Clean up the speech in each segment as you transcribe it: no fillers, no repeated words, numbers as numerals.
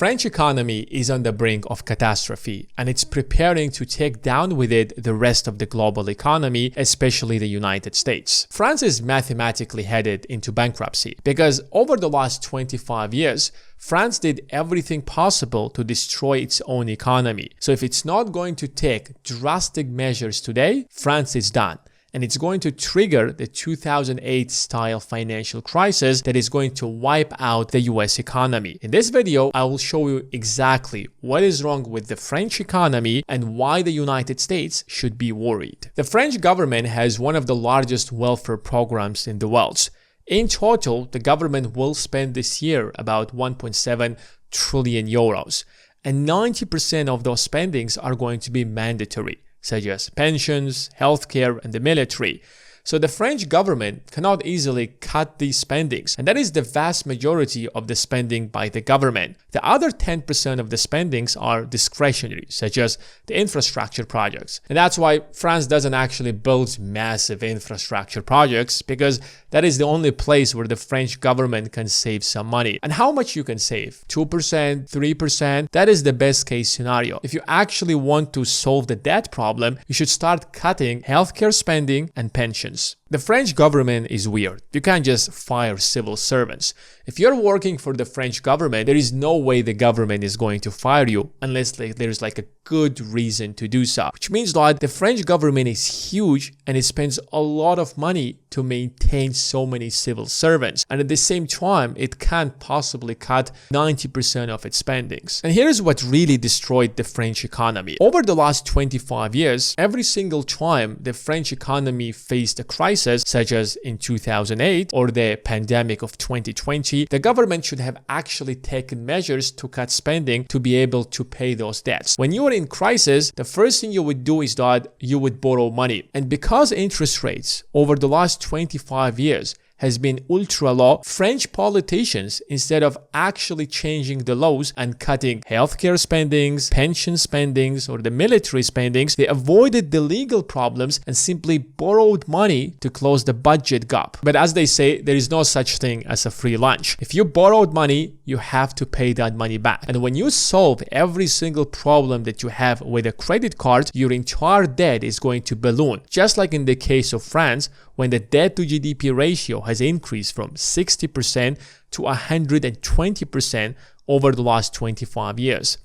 French economy is on the brink of catastrophe, and it's preparing to take down with it the rest of the global economy, especially the United States. France is mathematically headed into bankruptcy because over the last 25 years, France did everything possible to destroy its own economy. So if it's not going to take drastic measures today, France is done. And it's going to trigger the 2008-style financial crisis that is going to wipe out the US economy. In this video, I will show you exactly what is wrong with the French economy and why the United States should be worried. The French government has one of the largest welfare programs in the world. In total, the government will spend this year about 1.7 trillion euros, and 90% of those spendings are going to be mandatory, such as pensions, healthcare, and the military. So the French government cannot easily cut these spendings, and that is the vast majority of the spending by the government. The other 10% of the spendings are discretionary, such as the infrastructure projects. And that's why France doesn't actually build massive infrastructure projects, because that is the only place where the French government can save some money. And how much you can save? 2%, 3%? That is the best case scenario. If you actually want to solve the debt problem, you should start cutting healthcare spending and pensions. The French government is weird. You can't just fire civil servants. If you're working for the French government, there is no way the government is going to fire you unless there's a good reason to do so. Which means that the French government is huge and it spends a lot of money to maintain so many civil servants. And at the same time, it can't possibly cut 90% of its spendings. And here's what really destroyed the French economy. Over the last 25 years, every single time the French economy faced a crisis, such as in 2008 or the pandemic of 2020, the government should have actually taken measures to cut spending to be able to pay those debts. When you are in crisis, the first thing you would do is that you would borrow money. And because interest rates over the last 25 years has been ultra low, French politicians, instead of actually changing the laws and cutting healthcare spendings, pension spendings, or the military spendings, they avoided the legal problems and simply borrowed money to close the budget gap. But as they say, there is no such thing as a free lunch. If you borrowed money, you have to pay that money back. And when you solve every single problem that you have with a credit card, your entire debt is going to balloon. Just like in the case of France, when the debt to GDP ratio has increased from 60% to 120% over the last 25 years.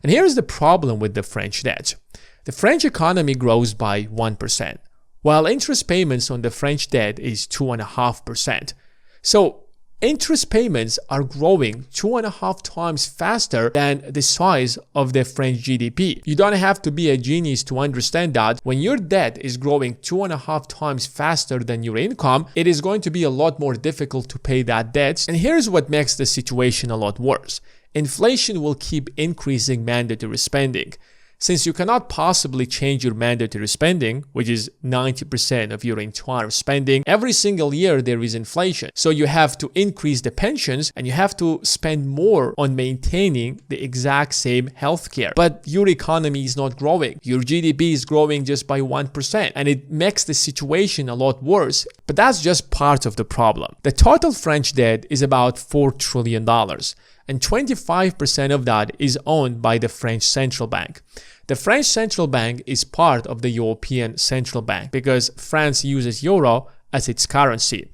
And here's the problem with the French debt. The French economy grows by 1%, while interest payments on the French debt is 2.5%. So interest payments are growing 2.5 times faster than the size of the French GDP. You don't have to be a genius to understand that when your debt is growing 2.5 times faster than your income, it is going to be a lot more difficult to pay that debt. And here's what makes the situation a lot worse. Inflation will keep increasing mandatory spending. Since you cannot possibly change your mandatory spending, which is 90% of your entire spending, every single year there is inflation. So you have to increase the pensions and you have to spend more on maintaining the exact same healthcare. But your economy is not growing. Your GDP is growing just by 1%. And it makes the situation a lot worse. But that's just part of the problem. The total French debt is about $4 trillion. And 25% of that is owned by the French Central Bank. The French Central Bank is part of the European Central Bank because France uses euro as its currency.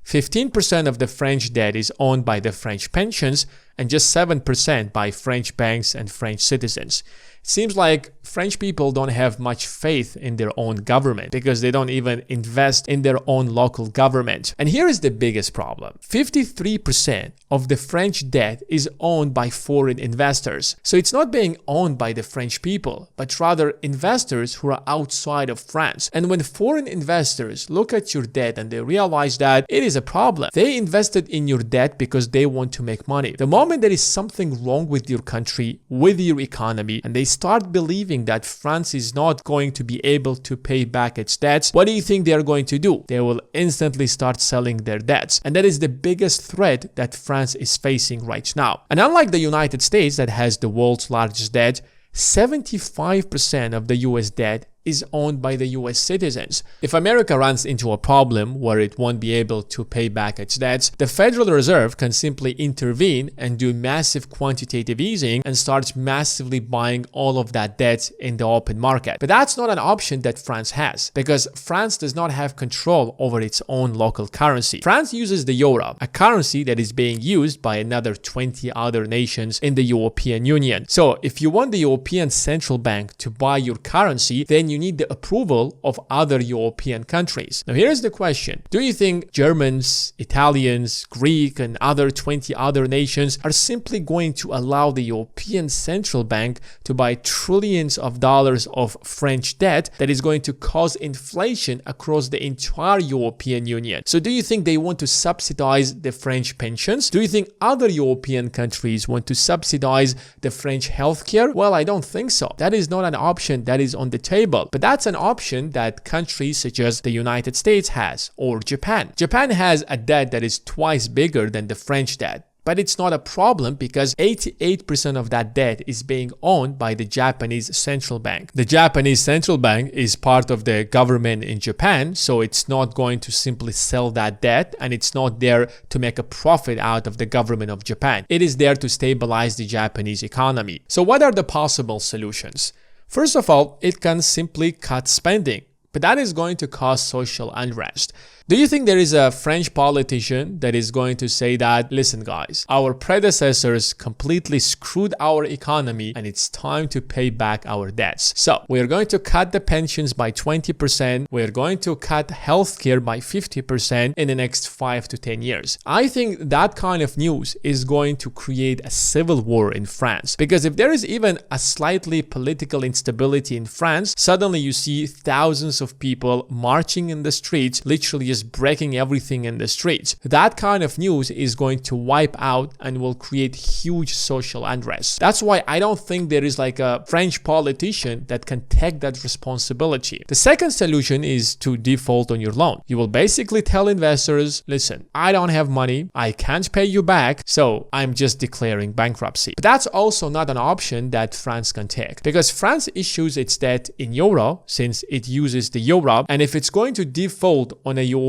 15% of the French debt is owned by the French pensions and just 7% by French banks and French citizens. It seems like French people don't have much faith in their own government because they don't even invest in their own local government. And here is the biggest problem. 53% of the French debt is owned by foreign investors. So it's not being owned by the French people, but rather investors who are outside of France. And when foreign investors look at your debt and they realize that it is a problem, they invested in your debt because they want to make money. The moment there is something wrong with your country, with your economy, and they start believing that France is not going to be able to pay back its debts, what do you think they are going to do? They will instantly start selling their debts. And that is the biggest threat that France is facing right now. And unlike the United States that has the world's largest debt, 75% of the US debt is owned by the US citizens. If America runs into a problem where it won't be able to pay back its debts, the Federal Reserve can simply intervene and do massive quantitative easing and start massively buying all of that debt in the open market. But that's not an option that France has, because France does not have control over its own local currency. France uses the euro, a currency that is being used by another 20 other nations in the European Union. So if you want the European Central Bank to buy your currency, then you need the approval of other European countries. Now here's the question. Do you think Germans, Italians, Greek, and other 20 other nations are simply going to allow the European Central Bank to buy trillions of dollars of French debt that is going to cause inflation across the entire European Union? So do you think they want to subsidize the French pensions? Do you think other European countries want to subsidize the French healthcare? Well, I don't think so. That is not an option that is on the table. But that's an option that countries such as the United States has, or Japan. Japan has a debt that is twice bigger than the French debt. But it's not a problem because 88% of that debt is being owned by the Japanese central bank. The Japanese central bank is part of the government in Japan, so it's not going to simply sell that debt, and it's not there to make a profit out of the government of Japan. It is there to stabilize the Japanese economy. So what are the possible solutions? First of all, it can simply cut spending, but that is going to cause social unrest. Do you think there is a French politician that is going to say that, listen guys, our predecessors completely screwed our economy and it's time to pay back our debts. So we are going to cut the pensions by 20%. We are going to cut healthcare by 50% in the next 5 to 10 years. I think that kind of news is going to create a civil war in France, because if there is even a slightly political instability in France, suddenly you see thousands of people marching in the streets, literally just breaking everything in the streets. That kind of news is going to wipe out and will create huge social unrest. That's why I don't think there is like a French politician that can take that responsibility. The second solution is to default on your loan. You will basically tell investors, listen, I don't have money, I can't pay you back, so I'm just declaring bankruptcy. But that's also not an option that France can take, because France issues its debt in euro since it uses the euro, and if it's going to default on a European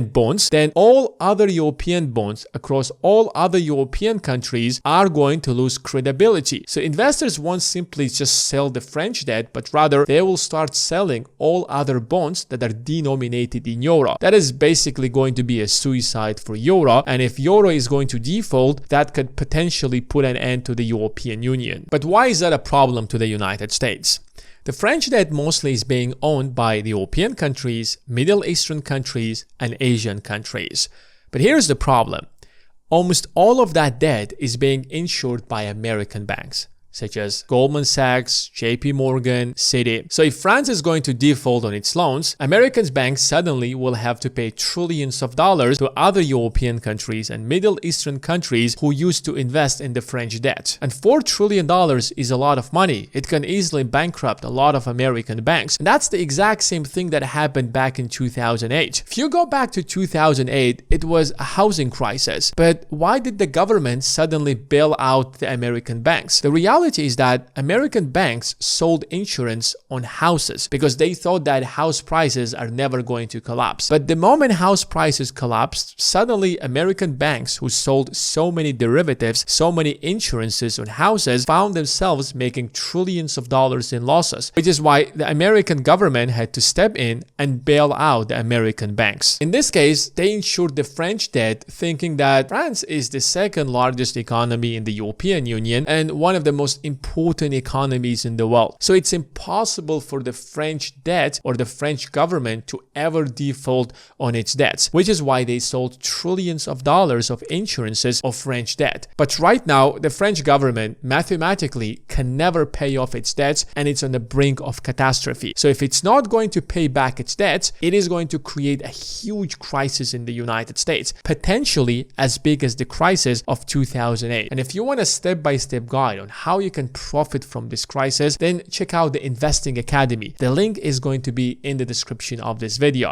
bonds, then all other European bonds across all other European countries are going to lose credibility. So investors won't simply just sell the French debt, but rather they will start selling all other bonds that are denominated in euro. That is basically going to be a suicide for euro, and if euro is going to default, that could potentially put an end to the European Union. But why is that a problem to the United States? The French debt mostly is being owned by the European countries, Middle Eastern countries, and Asian countries. But here's the problem. Almost all of that debt is being insured by American banks, such as Goldman Sachs, JP Morgan, Citi. So if France is going to default on its loans, American banks suddenly will have to pay trillions of dollars to other European countries and Middle Eastern countries who used to invest in the French debt. And $4 trillion is a lot of money. It can easily bankrupt a lot of American banks. And that's the exact same thing that happened back in 2008. If you go back to 2008, it was a housing crisis. But why did the government suddenly bail out the American banks? The reality is that American banks sold insurance on houses because they thought that house prices are never going to collapse. But the moment house prices collapsed, suddenly American banks who sold so many derivatives, so many insurances on houses, found themselves making trillions of dollars in losses, which is why the American government had to step in and bail out the American banks. In this case, they insured the French debt, thinking that France is the second largest economy in the European Union and one of the most important economies in the world. So it's impossible for the French debt or the French government to ever default on its debts, which is why they sold trillions of dollars of insurances of French debt. But right now, the French government mathematically can never pay off its debts, and it's on the brink of catastrophe. So if it's not going to pay back its debts, it is going to create a huge crisis in the United States, potentially as big as the crisis of 2008. And if you want a step-by-step guide on how you can profit from this crisis, then check out the Investing Academy. The link is going to be in the description of this video.